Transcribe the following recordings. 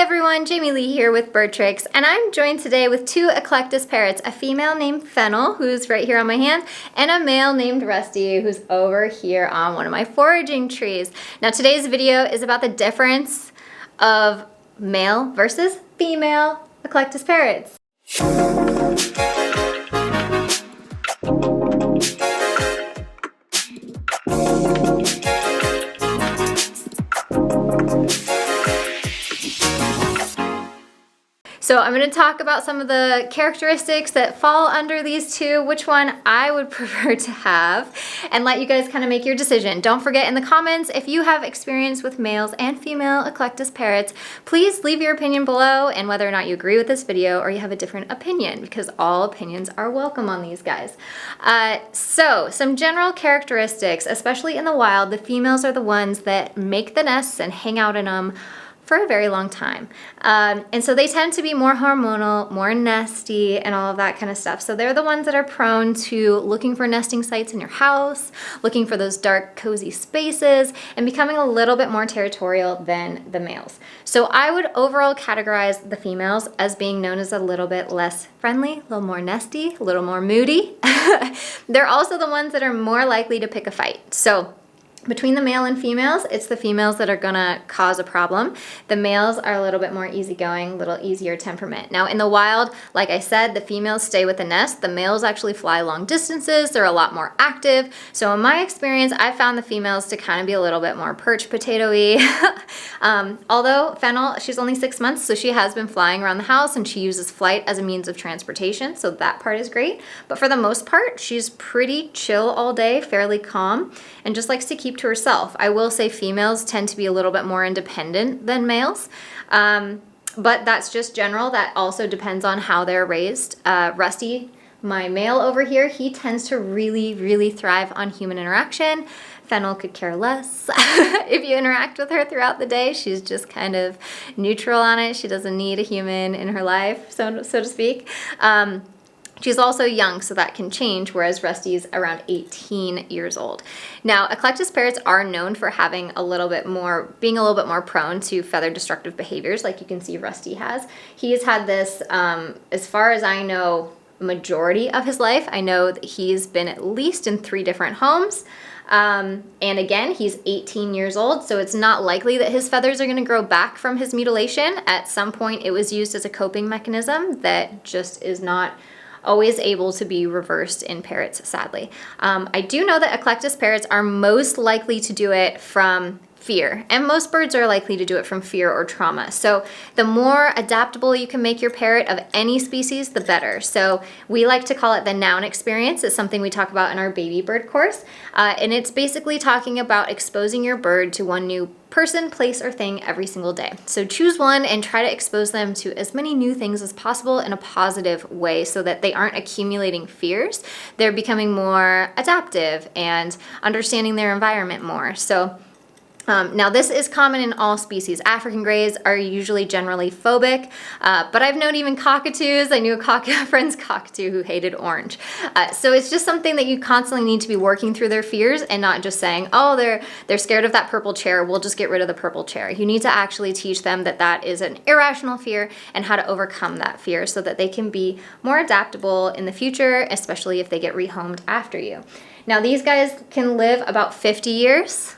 everyone, Jamieleigh here with BirdTricks, and I'm joined today with two Eclectus parrots, a female named Fennel, who's right here on my hand, and a male named Rusty, who's over here on one of my foraging trees. Now today's video is about the difference of male versus female Eclectus parrots. So I'm going to talk about some of the characteristics that fall under these two, which one I would prefer to have, and let you guys kind of make your decision. Don't forget in the comments, if you have experience with males and female Eclectus parrots, please leave your opinion below and whether or not you agree with this video or you have a different opinion, because all opinions are welcome on these guys. So some general characteristics, especially in the wild, the females are the ones that make the nests and hang out in them for a very long time. And so they tend to be more hormonal, more nesty, and all of that kind of stuff. So they're the ones that are prone to looking for nesting sites in your house, looking for those dark, cozy spaces, and becoming a little bit more territorial than the males. So I would overall categorize the females as being known as a little bit less friendly, a little more nesty, a little more moody. They're also the ones that are more likely to pick a fight. So between the male and females, it's the females that are gonna cause a problem. The males are a little bit more easygoing, a little easier temperament. Now in the wild, like I said, the females stay with the nest. The males actually fly long distances. They're a lot more active. So in my experience, I found the females to kind of be a little bit more perch potato-y. Although Fennel, she's only 6 months, so she has been flying around the house and she uses flight as a means of transportation. So that part is great. But for the most part, she's pretty chill all day, fairly calm, and just likes to keep to herself. I will say females tend to be a little bit more independent than males, but that's just general. That also depends on how they're raised. Rusty, my male over here, he tends to really thrive on human interaction. Fennel could care less if you interact with her throughout the day. She's just kind of neutral on it. She doesn't need a human in her life, so to speak. She's also young, so that can change, whereas Rusty's around 18 years old. Now, Eclectus parrots are known for having being a little bit more prone to feather destructive behaviors, like you can see Rusty has. He's had this, as far as I know, majority of his life. I know that he's been at least in 3 different homes. And again, he's 18 years old, so it's not likely that his feathers are going to grow back from his mutilation. At some point, it was used as a coping mechanism that just is not always able to be reversed in parrots, sadly. I do know that Eclectus parrots are most likely to do it from fear, and most birds are likely to do it from fear or trauma. So the more adaptable you can make your parrot of any species, the better. So we like to call it the noun experience. It's something we talk about in our baby bird course, and it's basically talking about exposing your bird to one new person, place, or thing every single day. So choose one and try to expose them to as many new things as possible in a positive way so that they aren't accumulating fears. They're becoming more adaptive and understanding their environment more. So now this is common in all species. African greys are usually generally phobic, but I've known even cockatoos. I knew a friend's cockatoo who hated orange. So it's just something that you constantly need to be working through their fears and not just saying, oh, they're scared of that purple chair, we'll just get rid of the purple chair. You need to actually teach them that that is an irrational fear and how to overcome that fear so that they can be more adaptable in the future, especially if they get rehomed after you. Now these guys can live about 50 years.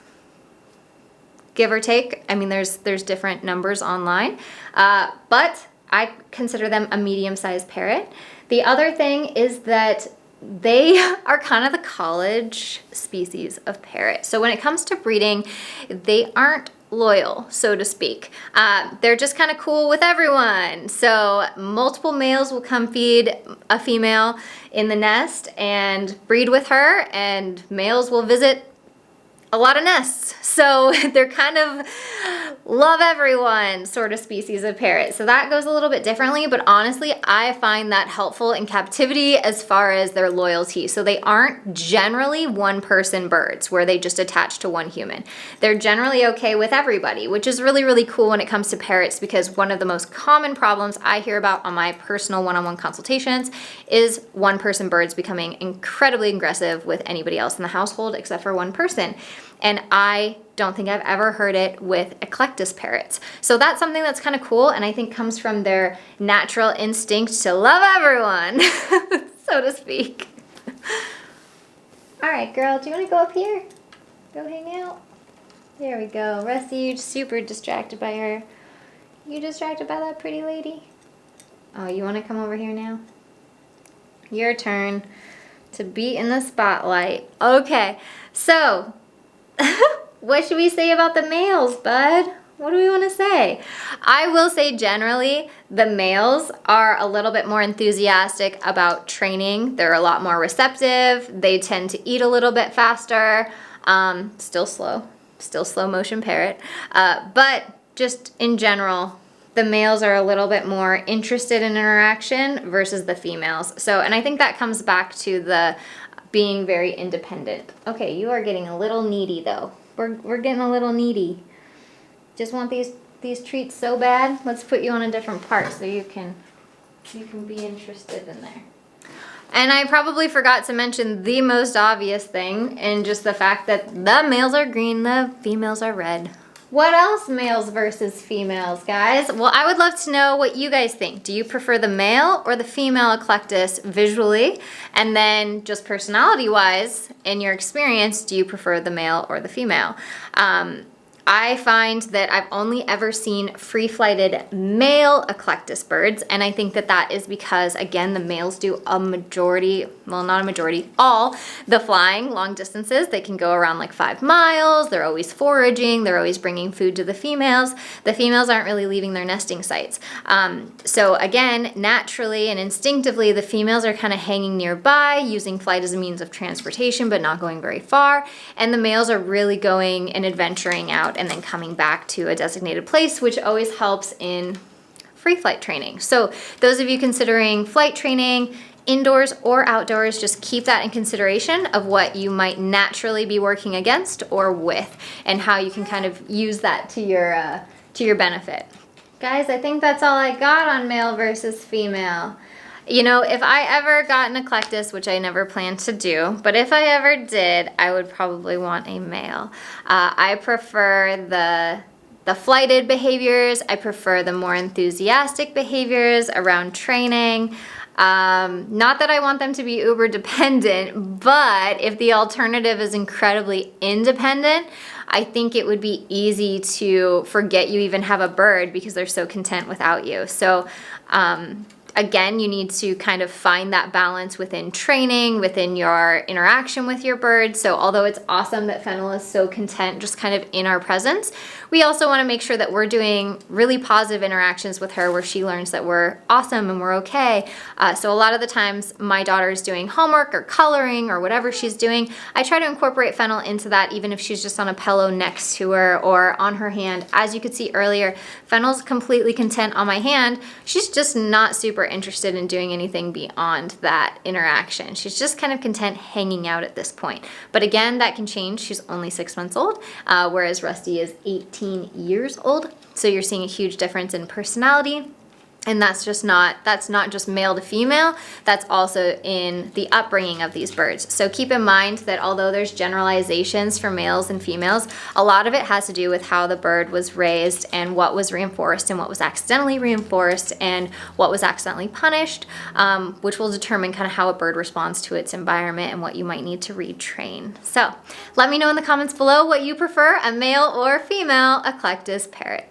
Give or take. I mean, there's different numbers online, but I consider them a medium-sized parrot. The other thing is that they are kind of the college species of parrot. So when it comes to breeding, they aren't loyal, so to speak. They're just kind of cool with everyone. So multiple males will come feed a female in the nest and breed with her, and males will visit a lot of nests. So they're kind of love everyone sort of species of parrot. So that goes a little bit differently, but honestly, I find that helpful in captivity as far as their loyalty. So they aren't generally one-person birds where they just attach to one human. They're generally okay with everybody, which is really cool when it comes to parrots, because one of the most common problems I hear about on my personal one-on-one consultations is one-person birds becoming incredibly aggressive with anybody else in the household except for one person. And I don't think I've ever heard it with eclectus parrots. So that's something that's kind of cool, and I think comes from their natural instinct to love everyone, so to speak. All right, girl, do you want to go up here? Go hang out? There we go. Rusty, you're super distracted by her. You distracted by that pretty lady? Oh, you want to come over here now? Your turn to be in the spotlight. Okay, so what should we say about the males, bud? What do we want to say? I will say generally the males are a little bit more enthusiastic about training. They're a lot more receptive. They tend to eat a little bit faster. Still slow motion parrot. But just in general, the males are a little bit more interested in interaction versus the females. So, and I think that comes back to the being very independent. Okay, you are getting a little needy though. We're getting a little needy. Just want these treats so bad. Let's put you on a different part so you can be interested in there. And I probably forgot to mention the most obvious thing, and just the fact that the males are green, the females are red. What else, males versus females, guys? Well, I would love to know what you guys think. Do you prefer the male or the female eclectus visually? And then just personality-wise, in your experience, do you prefer the male or the female? I find that I've only ever seen free-flighted male eclectus birds, and I think that that is because, again, the males do a majority, well, not a majority, all the flying long distances. They can go around like 5 miles. They're always foraging. They're always bringing food to the females. The females aren't really leaving their nesting sites. So again, naturally and instinctively, the females are kind of hanging nearby, using flight as a means of transportation, but not going very far. And the males are really going and adventuring out and then coming back to a designated place, which always helps in free flight training. So those of you considering flight training, indoors or outdoors, just keep that in consideration of what you might naturally be working against or with, and how you can kind of use that to your benefit. Guys, I think that's all I got on male versus female. You know, if I ever got an eclectus, which I never planned to do, but if I ever did, I would probably want a male. I prefer the flighted behaviors. I prefer the more enthusiastic behaviors around training. Not that I want them to be uber dependent, but if the alternative is incredibly independent, I think it would be easy to forget you even have a bird because they're so content without you. So, again, you need to kind of find that balance within training, within your interaction with your bird. So although it's awesome that Fennel is so content just kind of in our presence, we also want to make sure that we're doing really positive interactions with her where she learns that we're awesome and we're okay. So a lot of the times my daughter is doing homework or coloring or whatever she's doing, I try to incorporate Fennel into that, even if she's just on a pillow next to her or on her hand. As you could see earlier, Fennel's completely content on my hand. She's just not super interested in doing anything beyond that interaction. She's just kind of content hanging out at this point. But again, that can change. She's only 6 months old, whereas Rusty is 18 years old. So you're seeing a huge difference in personality. And that's not just male to female, that's also in the upbringing of these birds. So keep in mind that although there's generalizations for males and females, a lot of it has to do with how the bird was raised and what was reinforced and what was accidentally reinforced and what was accidentally punished, which will determine kind of how a bird responds to its environment and what you might need to retrain. So let me know in the comments below what you prefer, a male or female eclectus parrot.